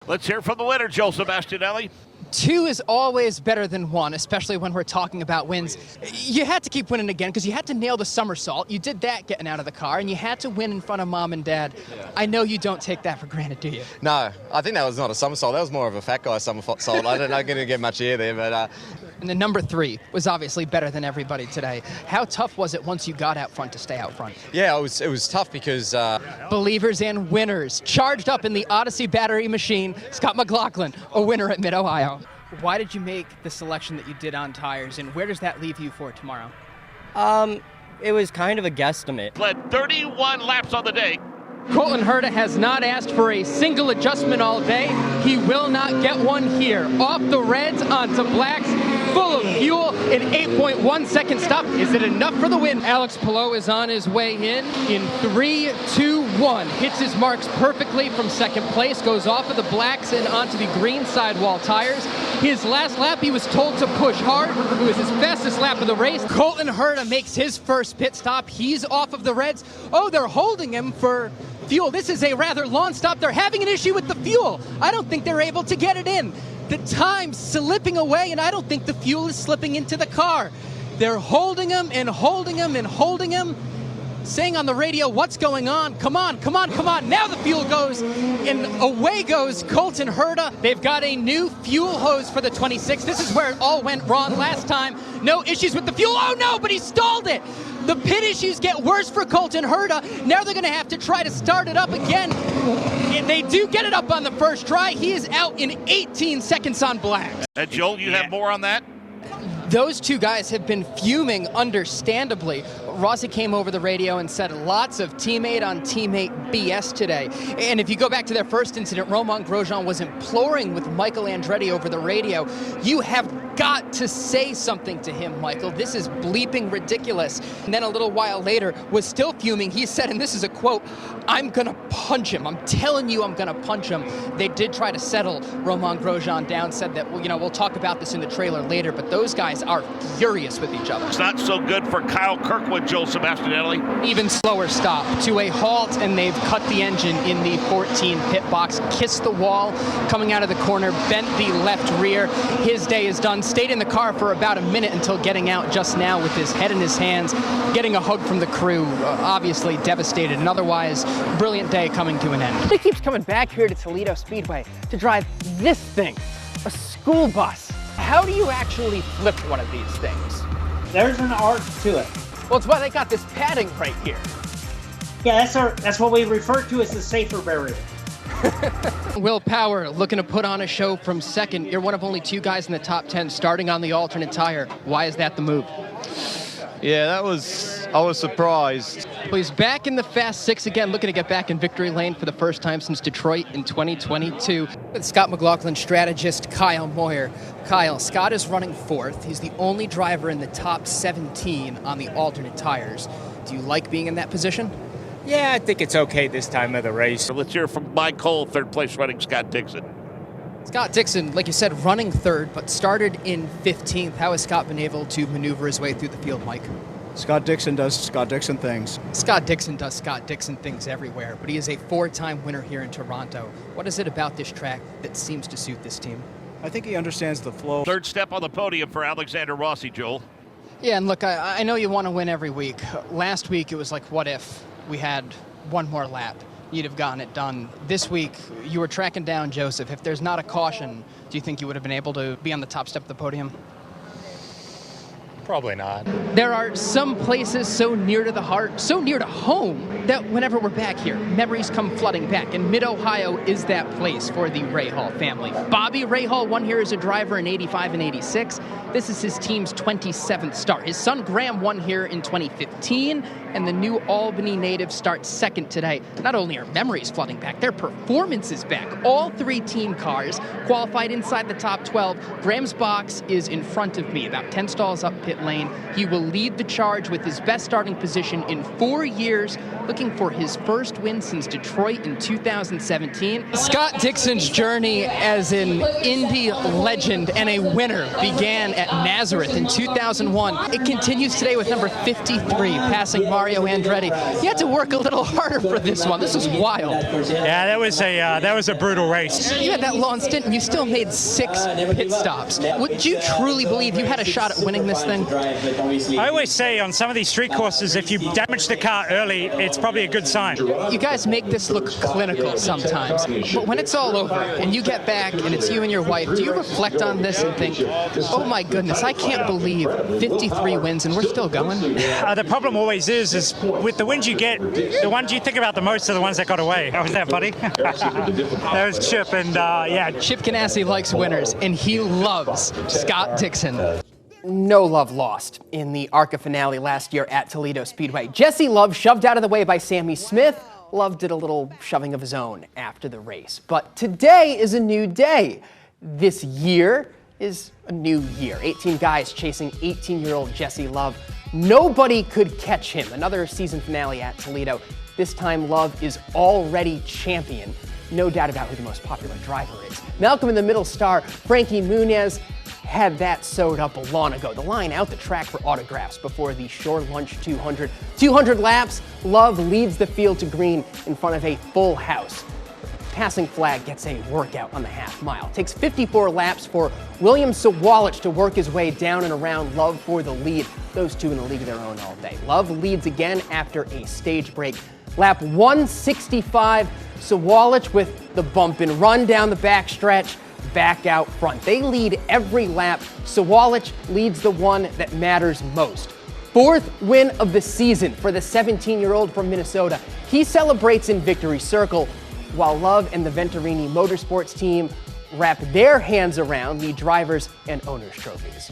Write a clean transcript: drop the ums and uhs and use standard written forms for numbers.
Let's hear from the winner, Joe Sebastianelli. 2 is always better than 1, especially when we're talking about wins. You had to keep winning again because you had to nail the somersault. You did that getting out of the car, and you had to win in front of Mom and Dad. Yeah. I know you don't take that for granted, do you? No, I think that was not a somersault. That was more of a fat guy somersault. I don't know, going to get much air there, but... And the number 3 was obviously better than everybody today. How tough was it once you got out front to stay out front? Yeah, it was tough because... Believers and winners, charged up in the Odyssey battery machine, Scott McLaughlin, a winner at Mid-Ohio. Why did you make the selection that you did on tires, and where does that leave you for tomorrow? It was kind of a guesstimate. Led 31 laps on the day. Colton Herta has not asked for a single adjustment all day. He will not get one here. Off the reds onto blacks, full of fuel, an 8.1 second stop. Is it enough for the win? Alex Palou is on his way in 3, 2, 1. Hits his marks perfectly from second place, goes off of the blacks and onto the green sidewall tires. His last lap, he was told to push hard. It was his fastest lap of the race. Colton Herta makes his first pit stop. He's off of the reds. Oh, they're holding him for fuel. This is a rather long stop. They're having an issue with the fuel. I don't think they're able to get it in. The time's slipping away, and I don't think the fuel is slipping into the car. They're holding him and holding him and holding him, saying on the radio, what's going on? Come on, come on, come on. Now the fuel goes, and away goes Colton Herta. They've got a new fuel hose for the 26. This is where it all went wrong last time. No issues with the fuel. Oh, no, but he stalled it. The pit issues get worse for Colton Herta. Now they're going to have to try to start it up again. And they do get it up on the first try. He is out in 18 seconds on black. And Joel, you have more on that? Those two guys have been fuming, understandably. Rossi came over the radio and said lots of teammate on teammate BS today. And if you go back to their first incident, Romain Grosjean was imploring with Michael Andretti over the radio, you have got to say something to him, Michael. This is bleeping ridiculous. And then a little while later was still fuming. He said, and this is a quote, I'm going to punch him. I'm telling you I'm going to punch him. They did try to settle Romain Grosjean down, said that, well, we'll talk about this in the trailer later, but those guys are furious with each other. It's not so good for Kyle Kirkwood, Joe Sebastianelli. Even slower stop to a halt, and they've cut the engine in the 14 pit box, kissed the wall, coming out of the corner, bent the left rear. His day is done. Stayed in the car for about a minute until getting out just now with his head in his hands, getting a hug from the crew, obviously devastated. An otherwise brilliant day coming to an end. He keeps coming back here to Toledo Speedway to drive this thing, a school bus. How do you actually flip one of these things? There's an art to it. Well, it's why they got this padding right here. Yeah, that's what we refer to as the safer barrier. Will Power looking to put on a show from second. You're one of only 2 guys in the top 10 starting on the alternate tire. Why is that the move? Yeah, I was surprised. Well, he's back in the Fast 6 again, looking to get back in victory lane for the first time since Detroit in 2022. With Scott McLaughlin strategist Kyle Moyer. Kyle, Scott is running 4th. He's the only driver in the top 17 on the alternate tires. Do you like being in that position? Yeah, I think it's okay this time of the race. Let's hear from Mike Cole, 3rd place running Scott Dixon. Scott Dixon, like you said, running 3rd, but started in 15th. How has Scott been able to maneuver his way through the field, Mike? Scott Dixon does Scott Dixon things. Scott Dixon does Scott Dixon things everywhere, but he is a 4-time winner here in Toronto. What is it about this track that seems to suit this team? I think he understands the flow. 3rd step on the podium for Alexander Rossi, Joel. Yeah, and look, I know you want to win every week. Last week it was like, what if we had one more lap? You'd have gotten it done. This week, you were tracking down Joseph. If there's not a caution, do you think you would have been able to be on the top step of the podium? Probably not. There are some places so near to the heart, so near to home, that whenever we're back here, memories come flooding back, and Mid-Ohio is that place for the Rahal family. Bobby Rahal won here as a driver in 85 and 86. This is his team's 27th start. His son Graham won here in 2015, and the new Albany native starts 2nd today. Not only are memories flooding back, their performance is back. All 3 team cars qualified inside the top 12. Graham's box is in front of me, about 10 stalls up pit pit lane. He will lead the charge with his best starting position in 4 years, looking for his first win since Detroit in 2017. Scott Dixon's journey as an Indy legend and a winner began at Nazareth in 2001. It continues today with number 53, passing Mario Andretti. You had to work a little harder for this one. This was wild. Yeah, that was a brutal race. You had that long stint and you still made 6 pit stops. Would you truly believe you had a shot at winning this thing? I always say on some of these street courses, if you damage the car early, it's probably a good sign. You guys make this look clinical sometimes, but when it's all over and you get back and it's you and your wife, do you reflect on this and think, oh my goodness, I can't believe 53 wins and we're still going? The problem always is with the wins you get, the ones you think about the most are the ones that got away. How was that, buddy? That was Chip, and yeah. Chip Ganassi likes winners, and he loves Scott Dixon. No love lost in the ARCA finale last year at Toledo Speedway. Jesse Love shoved out of the way by Sammy Smith. Love did a little shoving of his own after the race. But today is a new day. This year is a new year. 18 guys chasing 18-year-old Jesse Love. Nobody could catch him. Another season finale at Toledo. This time, Love is already champion. No doubt about who the most popular driver is. Malcolm in the Middle star Frankie Muniz had that sewed up long ago. The line out the track for autographs before the Shore Lunch 200. 200 laps, Love leads the field to green in front of a full house. Passing flag gets a workout on the half mile. Takes 54 laps for William Sawalich to work his way down and around Love for the lead. Those two in a league of their own all day. Love leads again after a stage break. Lap 165, Sawalich with the bump and run down the backstretch, back out front. They lead every lap. Sawalich leads the one that matters most. 4th win of the season for the 17-year-old from Minnesota. He celebrates in Victory Circle, while Love and the Venturini Motorsports team wrap their hands around the drivers and owners' trophies.